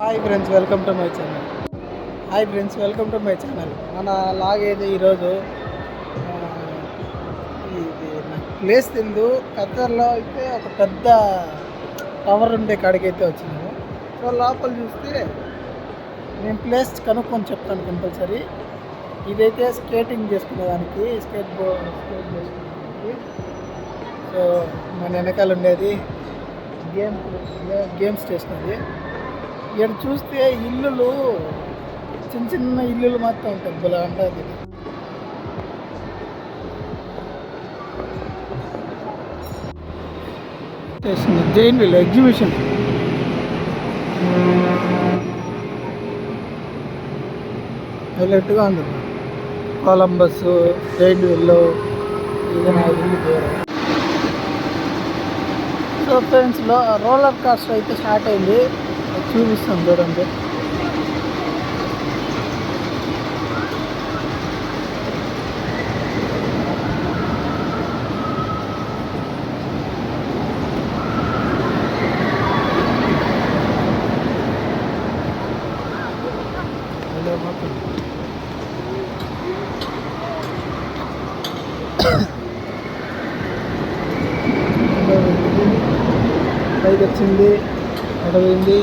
Hi friends, welcome to my channel. మన లాగేది ఈరోజు ఇది నాకు ప్లేస్ తిందు ఖత్తర్లో అయితే ఒక పెద్ద టవర్ ఉండే కాడికి అయితే వచ్చినాము. సో లోపల చూస్తే నేను ప్లేస్ కనుక్కొని చెప్తాను కంపల్సరీ. ఇదైతే స్కేటింగ్ చేసుకునేదానికి, స్కేట్ చేసుకునేదానికి. సో మన వెనకాల ఉండేది గేమ్ స్టేషన్. అది ఇక్కడ చూస్తే ఇల్లులు చిన్న చిన్న ఇల్లులు మాత్రం ఉంటాయి. భలే ఉంటుంది. జైన్ వీల్ ఎగ్జిబిషన్ హైలైట్గా ఉంది. కొలంబస్, జైన్ వీల్, ఇది నా ఇల్లు పేరు. సో ఫ్రెండ్స్, రోలర్ కాస్టర్ అయితే స్టార్ట్ అయింది. చూపిస్తాం చూడండి. పైకి వచ్చింది, అడవింది,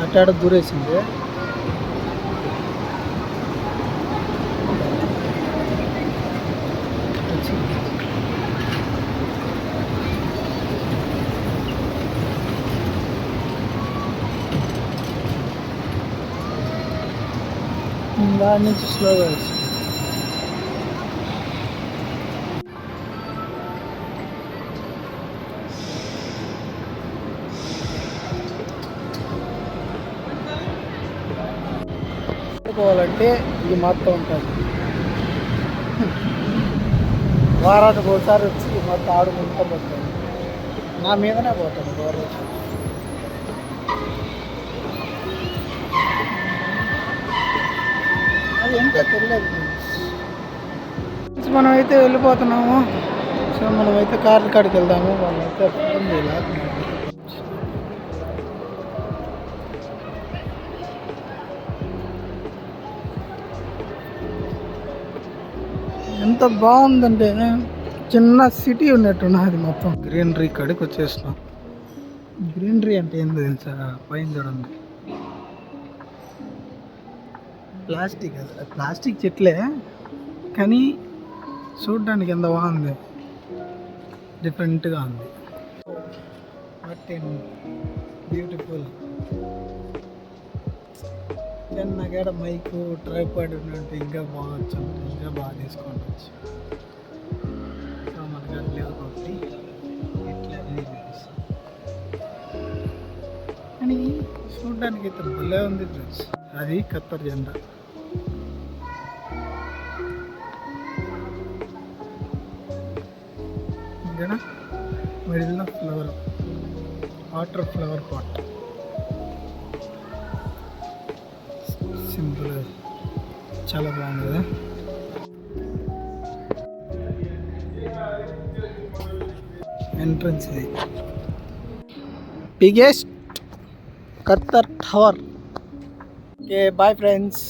అట్టాడ దూరేసింది. దాని నుంచి స్లోగా వచ్చింది. పోవాలంటే ఇది మొత్తం ఉంటుంది. వారానికి ఒకసారి వచ్చి మొత్తం ఆడుకుంటూ పోతాను. నా మీదనే పోతాను రోజు. అది ఎంత తెలియదు. మనం అయితే వెళ్ళిపోతున్నాము. సో మనమైతే కార్ల కాడికి వెళ్దాము. వాళ్ళైతే ఫోన్ చేయాలి. ఎంత బాగుందంటే చిన్న సిటీ ఉన్నట్టున్నది. మొత్తం గ్రీనరీ కాడికి వచ్చేసినాం. గ్రీనరీ అంటే ఏందో తెలుసా? పైన చూడండి, ప్లాస్టిక్ చెట్లే కానీ చూడడానికి ఎంత బాగుంది, డిఫరెంట్గా ఉంది. బ్యూటిఫుల్. చిన్నగాడ మైకు ట్రైపాడ్ ఉన్నట్టు ఇంకా బాగొచ్చు, ఇంకా బాగా తీసుకోవచ్చు. సో మనకి అది లేదు కాబట్టి ఇట్లా కానీ చూడడానికి అయితే భలే ఉంది ఫ్రెండ్స్. అది ఖత్తర్ జెండా. ఇక్కడ మిడిల్లో flower, water flower pot. Simple, చాలా బాగుంది కదా. ఎంట్రన్స్ ఇది. Biggest Qatar tower. Okay, bye friends.